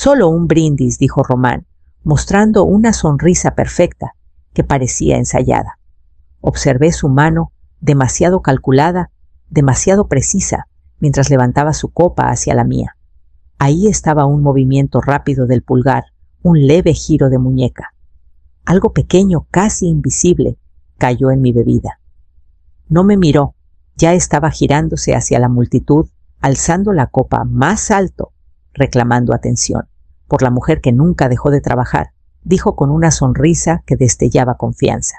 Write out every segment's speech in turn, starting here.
Solo un brindis, dijo Román, mostrando una sonrisa perfecta que parecía ensayada. Observé su mano, demasiado calculada, demasiado precisa, mientras levantaba su copa hacia la mía. Ahí estaba un movimiento rápido del pulgar, un leve giro de muñeca. Algo pequeño, casi invisible, cayó en mi bebida. No me miró, ya estaba girándose hacia la multitud, alzando la copa más alto, reclamando atención. Por la mujer que nunca dejó de trabajar, dijo con una sonrisa que destellaba confianza.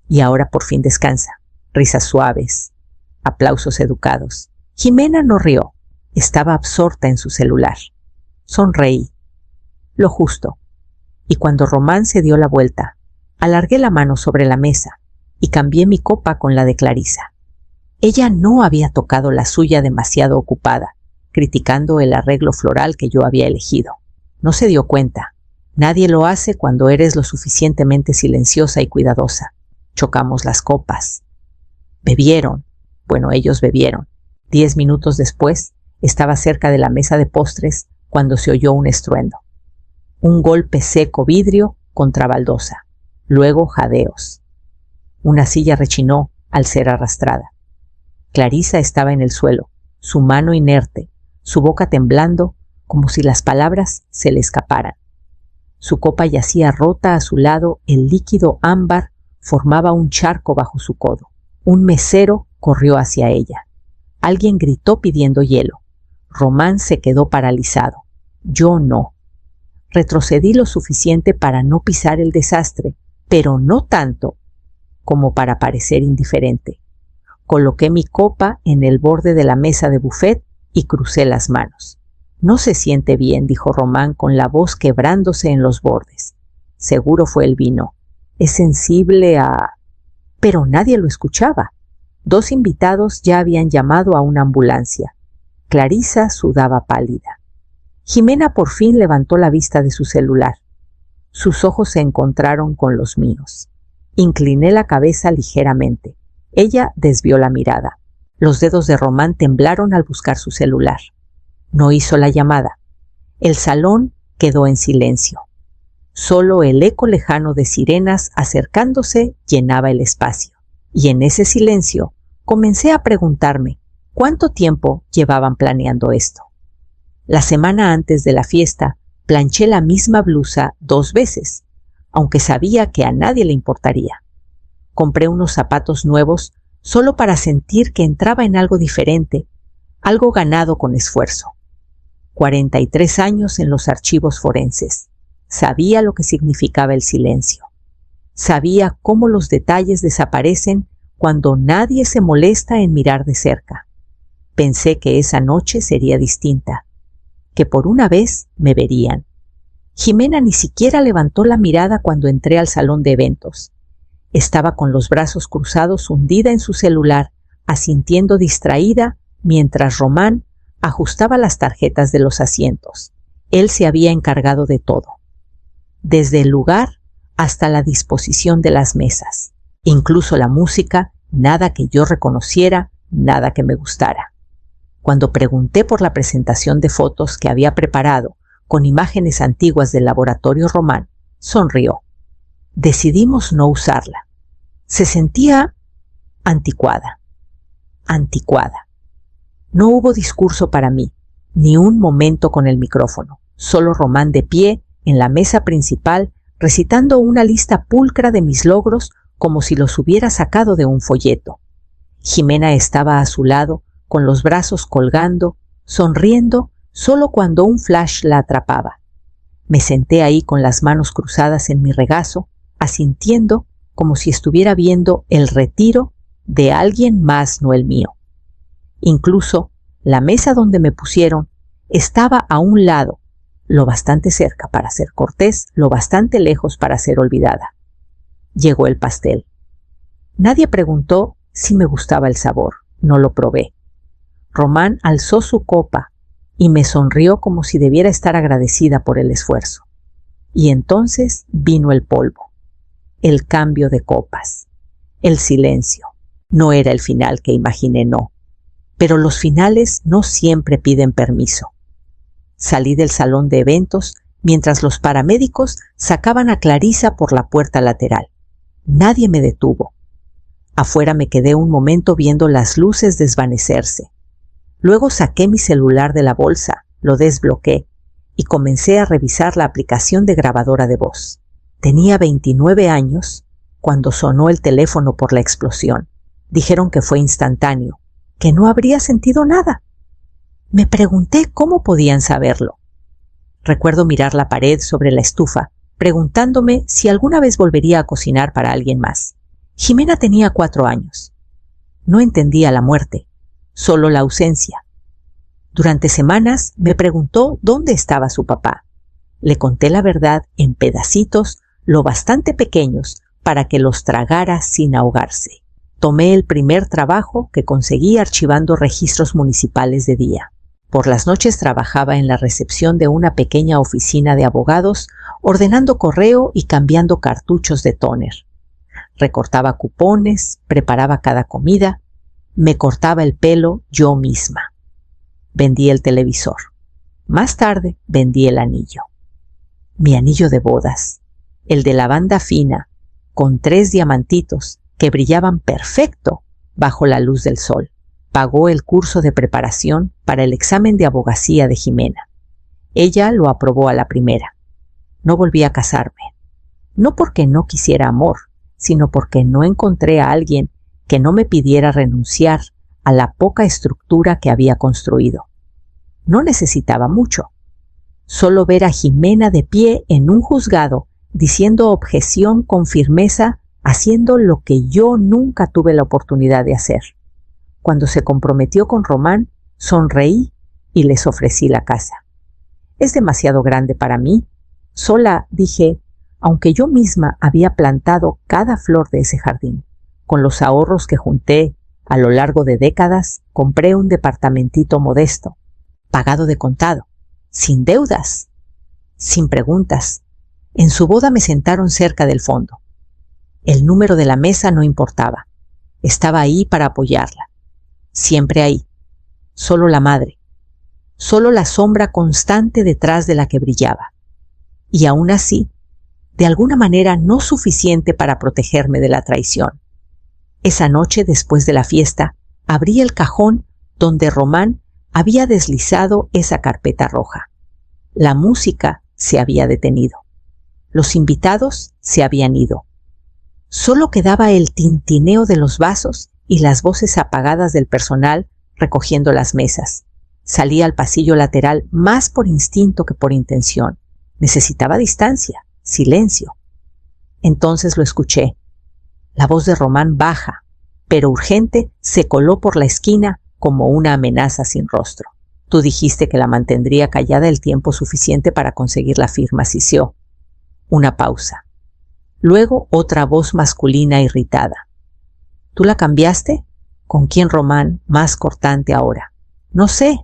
Y ahora por fin descansa. Risas suaves, aplausos educados. Jimena no rió, estaba absorta en su celular. Sonreí, lo justo, y cuando Román se dio la vuelta, alargué la mano sobre la mesa y cambié mi copa con la de Clarisa. Ella no había tocado la suya demasiado ocupada, criticando el arreglo floral que yo había elegido. No se dio cuenta. Nadie lo hace cuando eres lo suficientemente silenciosa y cuidadosa. Chocamos las copas. Bebieron. Bueno, ellos bebieron. 10 minutos después, estaba cerca de la mesa de postres cuando se oyó un estruendo. Un golpe seco vidrio contra baldosa. Luego jadeos. Una silla rechinó al ser arrastrada. Clarisa estaba en el suelo, su mano inerte, su boca temblando como si las palabras se le escaparan. Su copa yacía rota a su lado, el líquido ámbar formaba un charco bajo su codo. Un mesero corrió hacia ella. Alguien gritó pidiendo hielo. Román se quedó paralizado. Yo no. Retrocedí lo suficiente para no pisar el desastre, pero no tanto como para parecer indiferente. Coloqué mi copa en el borde de la mesa de buffet y crucé las manos. No se siente bien, dijo Román con la voz quebrándose en los bordes. Seguro fue el vino. Es sensible a... Pero nadie lo escuchaba. 2 invitados ya habían llamado a una ambulancia. Clarisa sudaba pálida. Jimena por fin levantó la vista de su celular. Sus ojos se encontraron con los míos. Incliné la cabeza ligeramente. Ella desvió la mirada. Los dedos de Román temblaron al buscar su celular. No hizo la llamada. El salón quedó en silencio. Solo el eco lejano de sirenas acercándose llenaba el espacio. Y en ese silencio comencé a preguntarme cuánto tiempo llevaban planeando esto. La semana antes de la fiesta planché la misma blusa 2 veces, aunque sabía que a nadie le importaría. Compré unos zapatos nuevos solo para sentir que entraba en algo diferente, algo ganado con esfuerzo. 43 años en los archivos forenses. Sabía lo que significaba el silencio. Sabía cómo los detalles desaparecen cuando nadie se molesta en mirar de cerca. Pensé que esa noche sería distinta, que por una vez me verían. Jimena ni siquiera levantó la mirada cuando entré al salón de eventos. Estaba con los brazos cruzados hundida en su celular, asintiendo distraída, mientras Román ajustaba las tarjetas de los asientos. Él se había encargado de todo, desde el lugar hasta la disposición de las mesas, incluso la música, nada que yo reconociera, nada que me gustara. Cuando pregunté por la presentación de fotos que había preparado con imágenes antiguas del laboratorio Román, sonrió. Decidimos no usarla. Se sentía anticuada. No hubo discurso para mí, ni un momento con el micrófono, solo Román de pie en la mesa principal recitando una lista pulcra de mis logros como si los hubiera sacado de un folleto. Jimena estaba a su lado, con los brazos colgando, sonriendo solo cuando un flash la atrapaba. Me senté ahí con las manos cruzadas en mi regazo, asintiendo como si estuviera viendo el retiro de alguien más, no el mío. Incluso la mesa donde me pusieron estaba a un lado, lo bastante cerca para ser cortés, lo bastante lejos para ser olvidada. Llegó el pastel. Nadie preguntó si me gustaba el sabor, no lo probé. Román alzó su copa y me sonrió como si debiera estar agradecida por el esfuerzo. Y entonces vino el polvo, el cambio de copas, el silencio. No era el final que imaginé, no. Pero los finales no siempre piden permiso. Salí del salón de eventos mientras los paramédicos sacaban a Clarissa por la puerta lateral. Nadie me detuvo. Afuera me quedé un momento viendo las luces desvanecerse. Luego saqué mi celular de la bolsa, lo desbloqueé y comencé a revisar la aplicación de grabadora de voz. Tenía 29 años cuando sonó el teléfono por la explosión. Dijeron que fue instantáneo, que no habría sentido nada. Me pregunté cómo podían saberlo. Recuerdo mirar la pared sobre la estufa, preguntándome si alguna vez volvería a cocinar para alguien más. Jimena tenía 4 años. No entendía la muerte, solo la ausencia. Durante semanas me preguntó dónde estaba su papá. Le conté la verdad en pedacitos lo bastante pequeños para que los tragara sin ahogarse. Tomé el primer trabajo que conseguí archivando registros municipales de día. Por las noches trabajaba en la recepción de una pequeña oficina de abogados, ordenando correo y cambiando cartuchos de tóner. Recortaba cupones, preparaba cada comida, me cortaba el pelo yo misma. Vendí el televisor. Más tarde vendí el anillo. Mi anillo de bodas, el de la banda fina, con 3 diamantitos que brillaban perfecto bajo la luz del sol. Pagó el curso de preparación para el examen de abogacía de Jimena. Ella lo aprobó a la primera. No volví a casarme. No porque no quisiera amor, sino porque no encontré a alguien que no me pidiera renunciar a la poca estructura que había construido. No necesitaba mucho. Solo ver a Jimena de pie en un juzgado, diciendo objeción con firmeza, haciendo lo que yo nunca tuve la oportunidad de hacer. Cuando se comprometió con Román, sonreí y les ofrecí la casa. Es demasiado grande para mí. Sola, dije, aunque yo misma había plantado cada flor de ese jardín. Con los ahorros que junté a lo largo de décadas, compré un departamentito modesto, pagado de contado, sin deudas, sin preguntas. En su boda me sentaron cerca del fondo. El número de la mesa no importaba. Estaba ahí para apoyarla. Siempre ahí. Solo la madre. Solo la sombra constante detrás de la que brillaba. Y aún así, de alguna manera no suficiente para protegerme de la traición. Esa noche, después de la fiesta, abrí el cajón donde Román había deslizado esa carpeta roja. La música se había detenido. Los invitados se habían ido. Solo quedaba el tintineo de los vasos y las voces apagadas del personal recogiendo las mesas. Salí al pasillo lateral más por instinto que por intención. Necesitaba distancia, silencio. Entonces lo escuché. La voz de Román, baja, pero urgente, se coló por la esquina como una amenaza sin rostro. Tú dijiste que la mantendría callada el tiempo suficiente para conseguir la firma, sisió. Una pausa. Luego otra voz masculina irritada. ¿Tú la cambiaste? ¿Con quién, Román? Más cortante ahora. No sé,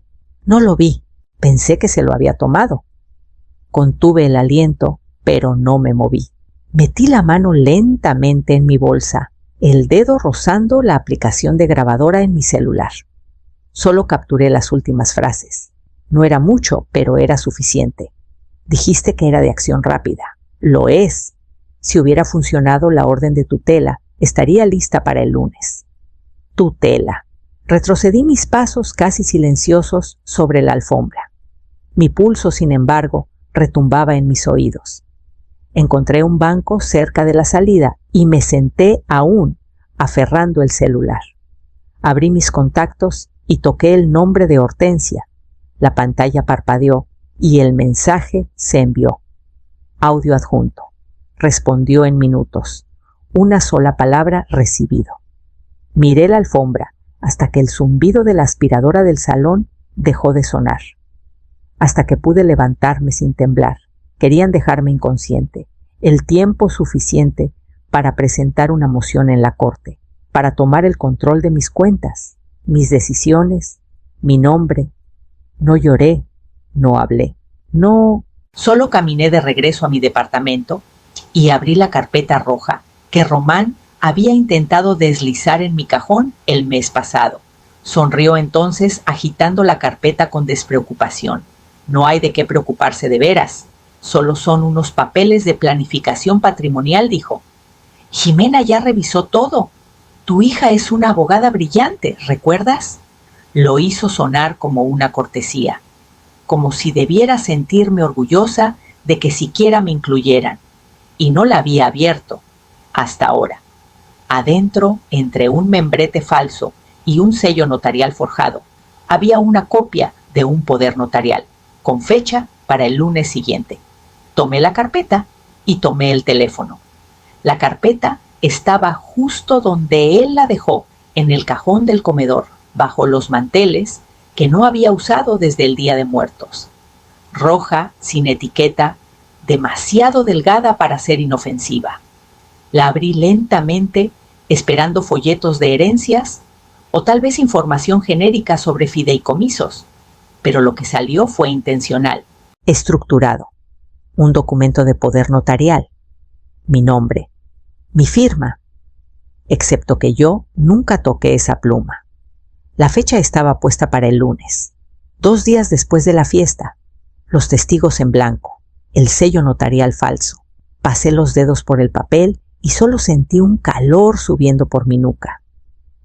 no lo vi. Pensé que se lo había tomado. Contuve el aliento, pero no me moví. Metí la mano lentamente en mi bolsa, el dedo rozando la aplicación de grabadora en mi celular. Solo capturé las últimas frases. No era mucho, pero era suficiente. Dijiste que era de acción rápida. Lo es. Si hubiera funcionado la orden de tutela, estaría lista para el lunes. Tutela. Retrocedí mis pasos casi silenciosos sobre la alfombra. Mi pulso, sin embargo, retumbaba en mis oídos. Encontré un banco cerca de la salida y me senté aún, aferrando el celular. Abrí mis contactos y toqué el nombre de Hortensia. La pantalla parpadeó y el mensaje se envió. Audio adjunto. Respondió en minutos. Una sola palabra: recibido. Miré la alfombra hasta que el zumbido de la aspiradora del salón dejó de sonar. Hasta que pude levantarme sin temblar. Querían dejarme inconsciente. El tiempo suficiente para presentar una moción en la corte, para tomar el control de mis cuentas, mis decisiones, mi nombre. No lloré, no hablé, no. Solo caminé de regreso a mi departamento y abrí la carpeta roja que Román había intentado deslizar en mi cajón el mes pasado. Sonrió entonces agitando la carpeta con despreocupación. No hay de qué preocuparse de veras. Solo son unos papeles de planificación patrimonial, dijo. Jimena ya revisó todo. Tu hija es una abogada brillante, ¿recuerdas? Lo hizo sonar como una cortesía, como si debiera sentirme orgullosa de que siquiera me incluyeran. Y no la había abierto, hasta ahora. Adentro, entre un membrete falso y un sello notarial forjado, había una copia de un poder notarial, con fecha para el lunes siguiente. Tomé la carpeta y tomé el teléfono. La carpeta estaba justo donde él la dejó, en el cajón del comedor, bajo los manteles que no había usado desde el Día de Muertos. Roja, sin etiqueta, demasiado delgada para ser inofensiva. La abrí lentamente, esperando folletos de herencias o tal vez información genérica sobre fideicomisos, pero lo que salió fue intencional, estructurado. Un documento de poder notarial, mi nombre, mi firma, excepto que yo nunca toqué esa pluma. La fecha estaba puesta para el lunes, 2 días después de la fiesta, los testigos en blanco, el sello notarial falso. Pasé los dedos por el papel y solo sentí un calor subiendo por mi nuca.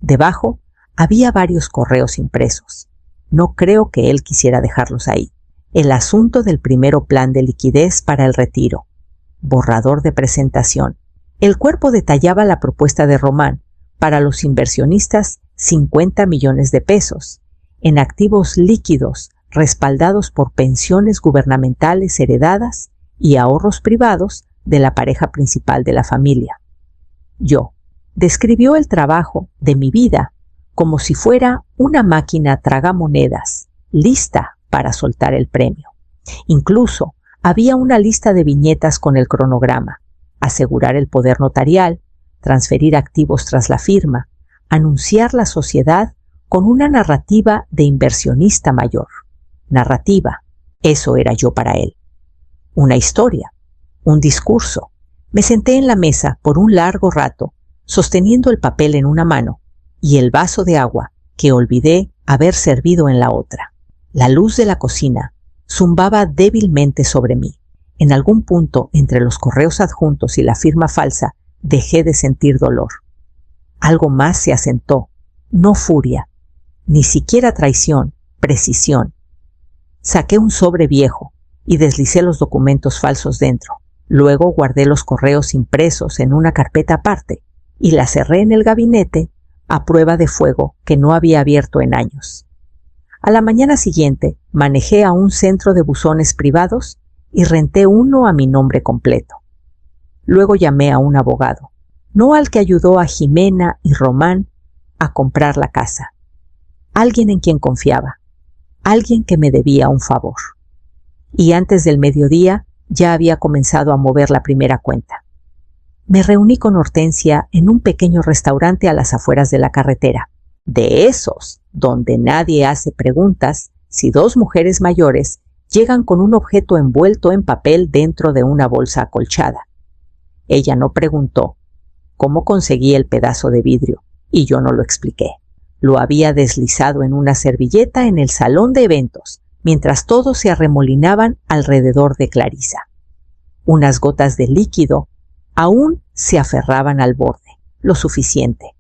Debajo había varios correos impresos. No creo que él quisiera dejarlos ahí. El asunto del primero plan de liquidez para el retiro. Borrador de presentación. El cuerpo detallaba la propuesta de Román para los inversionistas 50 millones de pesos en activos líquidos respaldados por pensiones gubernamentales heredadas y ahorros privados de la pareja principal de la familia. Yo. Describió el trabajo de mi vida como si fuera una máquina tragamonedas, lista para soltar el premio. Incluso había una lista de viñetas con el cronograma: asegurar el poder notarial, transferir activos tras la firma, anunciar la sociedad con una narrativa de inversionista mayor. Narrativa, eso era yo para él. Una historia, un discurso. Me senté en la mesa por un largo rato, sosteniendo el papel en una mano y el vaso de agua que olvidé haber servido en la otra. La luz de la cocina zumbaba débilmente sobre mí. En algún punto entre los correos adjuntos y la firma falsa dejé de sentir dolor. Algo más se asentó, no furia, ni siquiera traición, precisión. Saqué un sobre viejo y deslicé los documentos falsos dentro. Luego guardé los correos impresos en una carpeta aparte y la cerré en el gabinete a prueba de fuego que no había abierto en años. A la mañana siguiente manejé a un centro de buzones privados y renté uno a mi nombre completo. Luego llamé a un abogado, no al que ayudó a Jimena y Román a comprar la casa. Alguien en quien confiaba, alguien que me debía un favor. Y antes del mediodía ya había comenzado a mover la primera cuenta. Me reuní con Hortensia en un pequeño restaurante a las afueras de la carretera, de esos donde nadie hace preguntas si 2 mujeres mayores llegan con un objeto envuelto en papel dentro de una bolsa acolchada. Ella no preguntó cómo conseguí el pedazo de vidrio y yo no lo expliqué. Lo había deslizado en una servilleta en el salón de eventos, mientras todos se arremolinaban alrededor de Clarisa. Unas gotas de líquido aún se aferraban al borde, lo suficiente.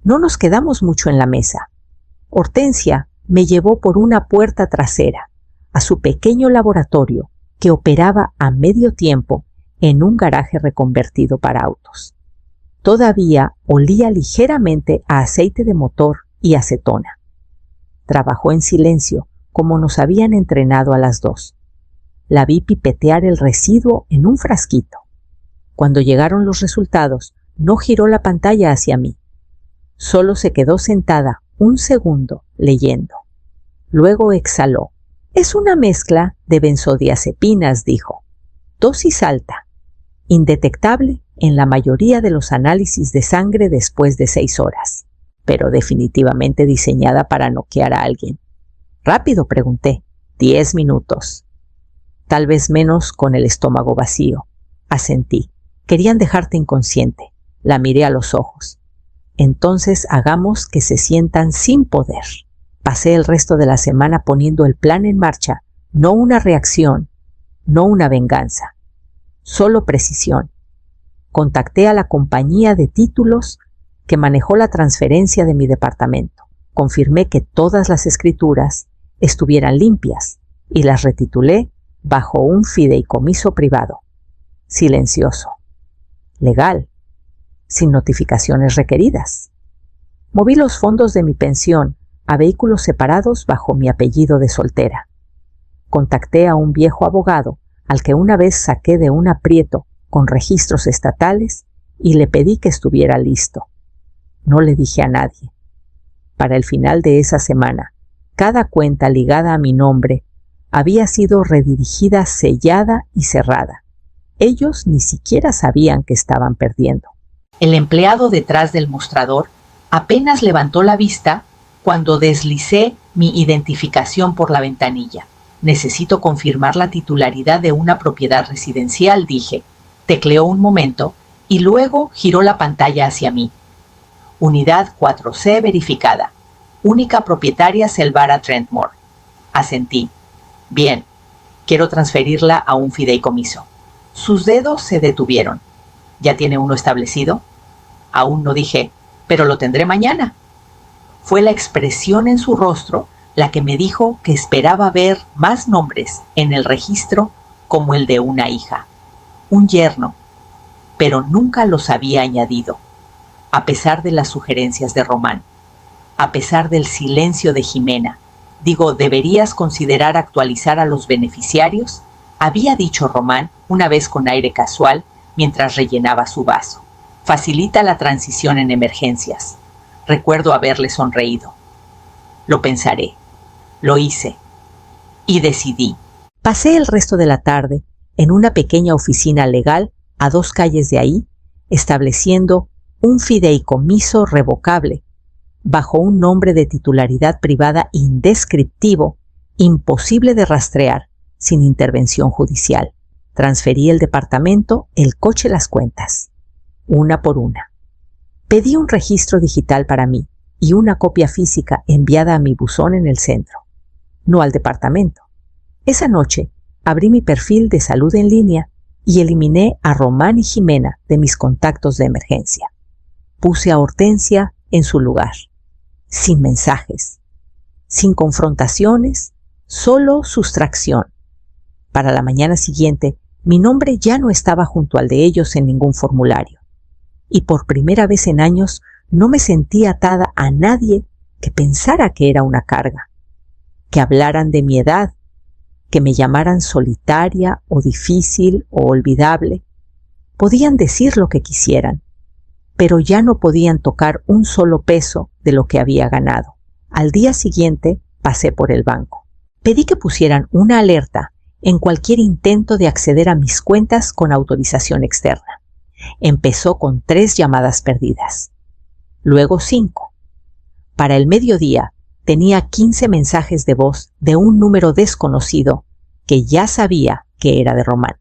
No nos quedamos mucho en la mesa. Hortensia me llevó por una puerta trasera a su pequeño laboratorio que operaba a medio tiempo en un garaje reconvertido para autos. Todavía olía ligeramente a aceite de motor y acetona. Trabajó en silencio, como nos habían entrenado a las 2. La vi pipetear el residuo en un frasquito. Cuando llegaron los resultados, no giró la pantalla hacia mí. Solo se quedó sentada un segundo leyendo. Luego exhaló. Es una mezcla de benzodiazepinas, dijo. Dosis alta, indetectable en la mayoría de los análisis de sangre después de 6 horas, pero definitivamente diseñada para noquear a alguien. Rápido, pregunté. 10 minutos. Tal vez menos con el estómago vacío. Asentí. Querían dejarte inconsciente. La miré a los ojos. Entonces hagamos que se sientan sin poder. Pasé el resto de la semana poniendo el plan en marcha No una reacción, no una venganza, solo precisión. Contacté a la compañía de títulos que manejó la transferencia de mi departamento. Confirmé que todas las escrituras estuvieran limpias y las retitulé bajo un fideicomiso privado, silencioso, legal, sin notificaciones requeridas. Moví los fondos de mi pensión a vehículos separados bajo mi apellido de soltera. Contacté a un viejo abogado al que una vez saqué de un aprieto con registros estatales y le pedí que estuviera listo. No le dije a nadie. Para el final de esa semana, cada cuenta ligada a mi nombre había sido redirigida, sellada y cerrada. Ellos ni siquiera sabían que estaban perdiendo. El empleado detrás del mostrador apenas levantó la vista cuando deslicé mi identificación por la ventanilla. Necesito confirmar la titularidad de una propiedad residencial, dije. Tecleó un momento y luego giró la pantalla hacia mí. Unidad 4C verificada. Única propietaria Selvara Trentmore. Asentí. Bien, quiero transferirla a un fideicomiso. Sus dedos se detuvieron. ¿Ya tiene uno establecido? Aún no, dije, pero lo tendré mañana. Fue la expresión en su rostro la que me dijo que esperaba ver más nombres en el registro como el de una hija, un yerno, pero nunca los había añadido, a pesar de las sugerencias de Román, a pesar del silencio de Jimena. Digo, ¿deberías considerar actualizar a los beneficiarios?, había dicho Román una vez con aire casual mientras rellenaba su vaso. Facilita la transición en emergencias. Recuerdo haberle sonreído. Lo pensaré. Lo hice. Y decidí. Pasé el resto de la tarde en una pequeña oficina legal a 2 calles de ahí, estableciendo un fideicomiso revocable, bajo un nombre de titularidad privada indescriptivo, imposible de rastrear sin intervención judicial. Transferí el departamento, el coche, las cuentas, una por una. Pedí un registro digital para mí y una copia física enviada a mi buzón en el centro, no al departamento. Esa noche abrí mi perfil de salud en línea y eliminé a Román y Jimena de mis contactos de emergencia. Puse a Hortensia en su lugar, sin mensajes, sin confrontaciones, solo sustracción. Para la mañana siguiente, mi nombre ya no estaba junto al de ellos en ningún formulario. Y por primera vez en años no me sentí atada a nadie que pensara que era una carga, que hablaran de mi edad, que me llamaran solitaria o difícil o olvidable. Podían decir lo que quisieran, pero ya no podían tocar un solo peso de lo que había ganado. Al día siguiente pasé por el banco. Pedí que pusieran una alerta en cualquier intento de acceder a mis cuentas con autorización externa. Empezó con 3 llamadas perdidas, luego 5. Para el mediodía tenía 15 mensajes de voz de un número desconocido que ya sabía que era de Román.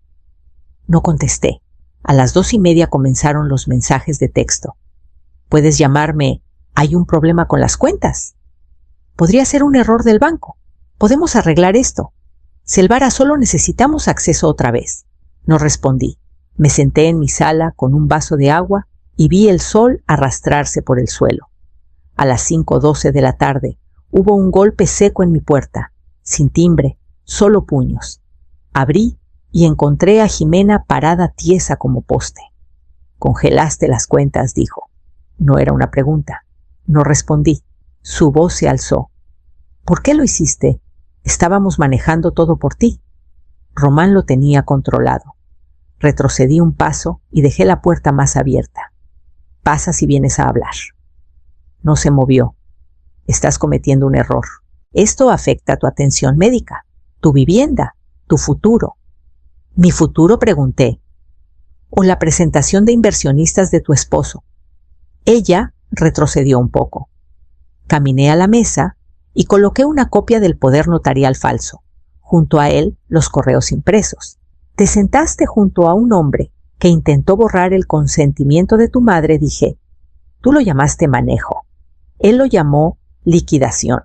No contesté. A las 2:30 comenzaron los mensajes de texto. ¿Puedes llamarme? Hay un problema con las cuentas. Podría ser un error del banco. Podemos arreglar esto. Selvara, solo necesitamos acceso otra vez. No respondí. Me senté en mi sala con un vaso de agua y vi el sol arrastrarse por el suelo. A las 5:12 de la tarde hubo un golpe seco en mi puerta, sin timbre, solo puños. Abrí y encontré a Jimena parada tiesa como poste. «Congelaste las cuentas», dijo. No era una pregunta. No respondí. Su voz se alzó. «¿Por qué lo hiciste? Estábamos manejando todo por ti». Román lo tenía controlado. Retrocedí un paso y dejé la puerta más abierta. «Pasa si vienes a hablar». No se movió. «Estás cometiendo un error. Esto afecta tu atención médica, tu vivienda, tu futuro». «¿Mi futuro?», pregunté. «O la presentación de inversionistas de tu esposo». Ella retrocedió un poco. Caminé a la mesa y coloqué una copia del poder notarial falso. Junto a él, los correos impresos. «Te sentaste junto a un hombre que intentó borrar el consentimiento de tu madre», dije. «Tú lo llamaste manejo. Él lo llamó liquidación.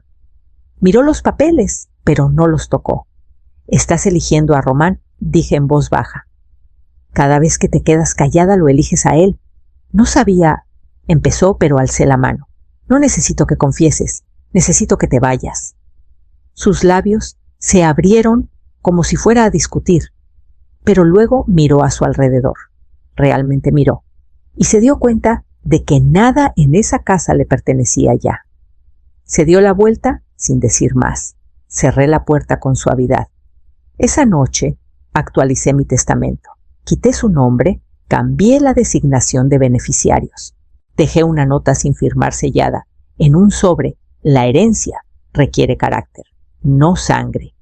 Miró los papeles, pero no los tocó. Estás eligiendo a Román, dije en voz baja. Cada vez que te quedas callada lo eliges a él. No sabía, empezó, pero alcé la mano. No necesito que confieses, necesito que te vayas. Sus labios se abrieron como si fuera a discutir, pero luego miró a su alrededor. Realmente miró, y se dio cuenta de que nada en esa casa le pertenecía ya. Se dio la vuelta sin decir más. Cerré la puerta con suavidad. Esa noche actualicé mi testamento. Quité su nombre, cambié la designación de beneficiarios. Dejé una nota sin firmar sellada. En un sobre, la herencia requiere carácter, no sangre.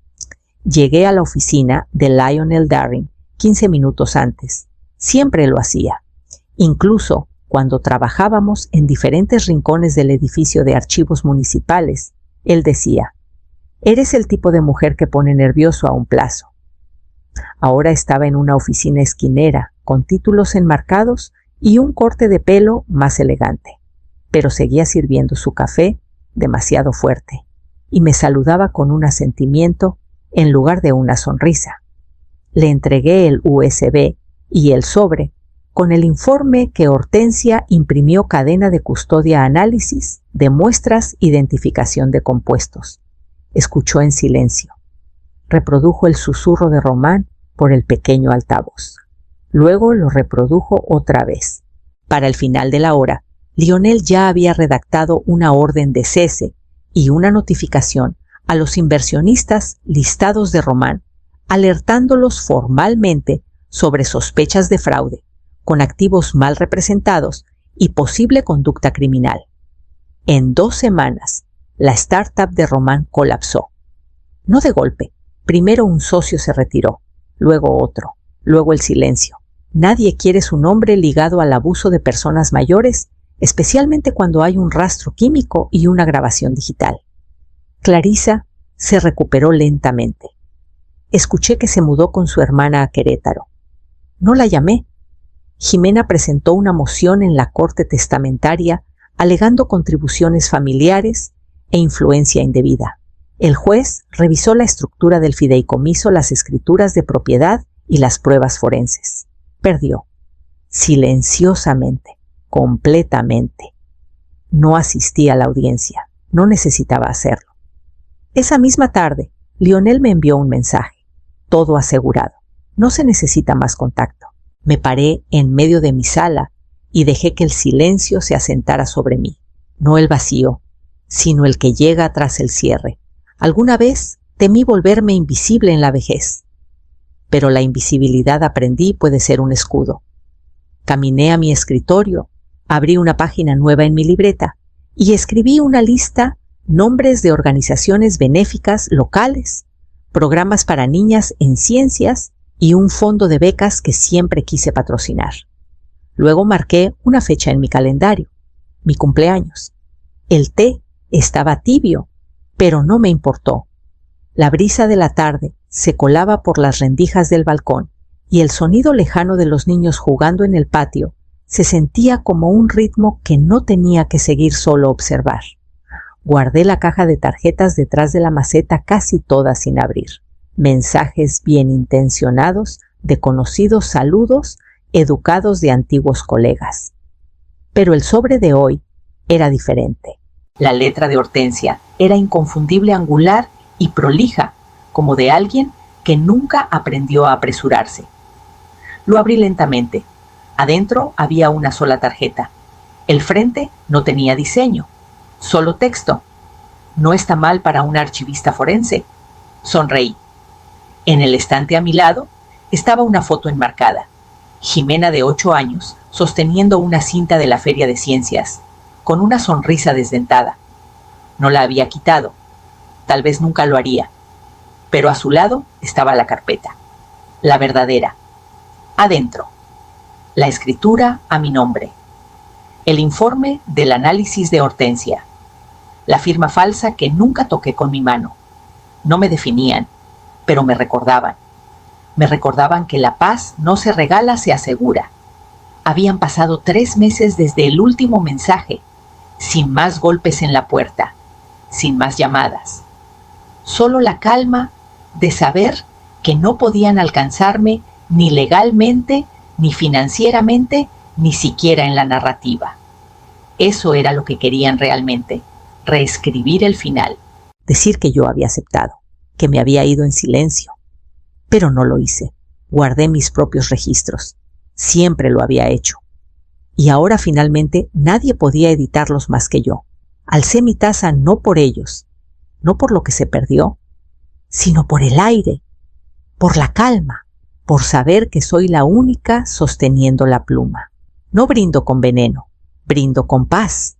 Llegué a la oficina de Lionel Daring 15 minutos antes. Siempre lo hacía. Incluso cuando trabajábamos en diferentes rincones del edificio de archivos municipales, él decía: «Eres el tipo de mujer que pone nervioso a un plazo». Ahora estaba en una oficina esquinera, con títulos enmarcados y un corte de pelo más elegante, pero seguía sirviendo su café demasiado fuerte y me saludaba con un asentimiento en lugar de una sonrisa. Le entregué el USB y el sobre con el informe que Hortensia imprimió, cadena de custodia, análisis de muestras, identificación de compuestos. Escuchó en silencio. Reprodujo el susurro de Román por el pequeño altavoz. Luego lo reprodujo otra vez. Para el final de la hora, Lionel ya había redactado una orden de cese y una notificación a los inversionistas listados de Román, alertándolos formalmente sobre sospechas de fraude, con activos mal representados y posible conducta criminal. En 2 semanas, la startup de Román colapsó. No de golpe. Primero un socio se retiró, luego otro, luego el silencio. Nadie quiere su nombre ligado al abuso de personas mayores, especialmente cuando hay un rastro químico y una grabación digital. Clarisa se recuperó lentamente. Escuché que se mudó con su hermana a Querétaro. No la llamé. Jimena presentó una moción en la corte testamentaria alegando contribuciones familiares e influencia indebida. El juez revisó la estructura del fideicomiso, las escrituras de propiedad y las pruebas forenses. Perdió. Silenciosamente, completamente. No asistí a la audiencia. No necesitaba hacerlo. Esa misma tarde, Lionel me envió un mensaje. Todo asegurado. No se necesita más contacto. Me paré en medio de mi sala y dejé que el silencio se asentara sobre mí. No el vacío, sino el que llega tras el cierre. Alguna vez temí volverme invisible en la vejez. Pero la invisibilidad, aprendí, puede ser un escudo. Caminé a mi escritorio, abrí una página nueva en mi libreta y escribí una lista, nombres de organizaciones benéficas locales, programas para niñas en ciencias y un fondo de becas que siempre quise patrocinar. Luego marqué una fecha en mi calendario, mi cumpleaños. El té estaba tibio, pero no me importó. La brisa de la tarde se colaba por las rendijas del balcón y el sonido lejano de los niños jugando en el patio se sentía como un ritmo que no tenía que seguir solo observar. Guardé la caja de tarjetas detrás de la maceta, casi toda sin abrir. Mensajes bien intencionados de conocidos saludos educados de antiguos colegas. Pero el sobre de hoy era diferente. La letra de Hortensia era inconfundible, angular y prolija, como de alguien que nunca aprendió a apresurarse. Lo abrí lentamente. Adentro había una sola tarjeta. El frente no tenía diseño, solo texto. No está mal para un archivista forense. Sonreí. En el estante a mi lado estaba una foto enmarcada. Jimena, de 8 años, sosteniendo una cinta de la Feria de Ciencias, con una sonrisa desdentada. No la había quitado. Tal vez nunca lo haría. Pero a su lado estaba la carpeta. La verdadera. Adentro. La escritura a mi nombre. El informe del análisis de Hortensia. La firma falsa que nunca toqué con mi mano. No me definían, pero me recordaban. Me recordaban que la paz no se regala, se asegura. Habían pasado 3 meses desde el último mensaje, sin más golpes en la puerta, sin más llamadas. Solo la calma de saber que no podían alcanzarme ni legalmente, ni financieramente, ni siquiera en la narrativa. Eso era lo que querían realmente, reescribir el final. Decir que yo había aceptado, que me había ido en silencio. Pero no lo hice. Guardé mis propios registros. Siempre lo había hecho. Y ahora finalmente nadie podía editarlos más que yo. Alcé mi taza no por ellos, no por lo que se perdió, sino por el aire, por la calma, por saber que soy la única sosteniendo la pluma. No brindo con veneno, brindo con paz.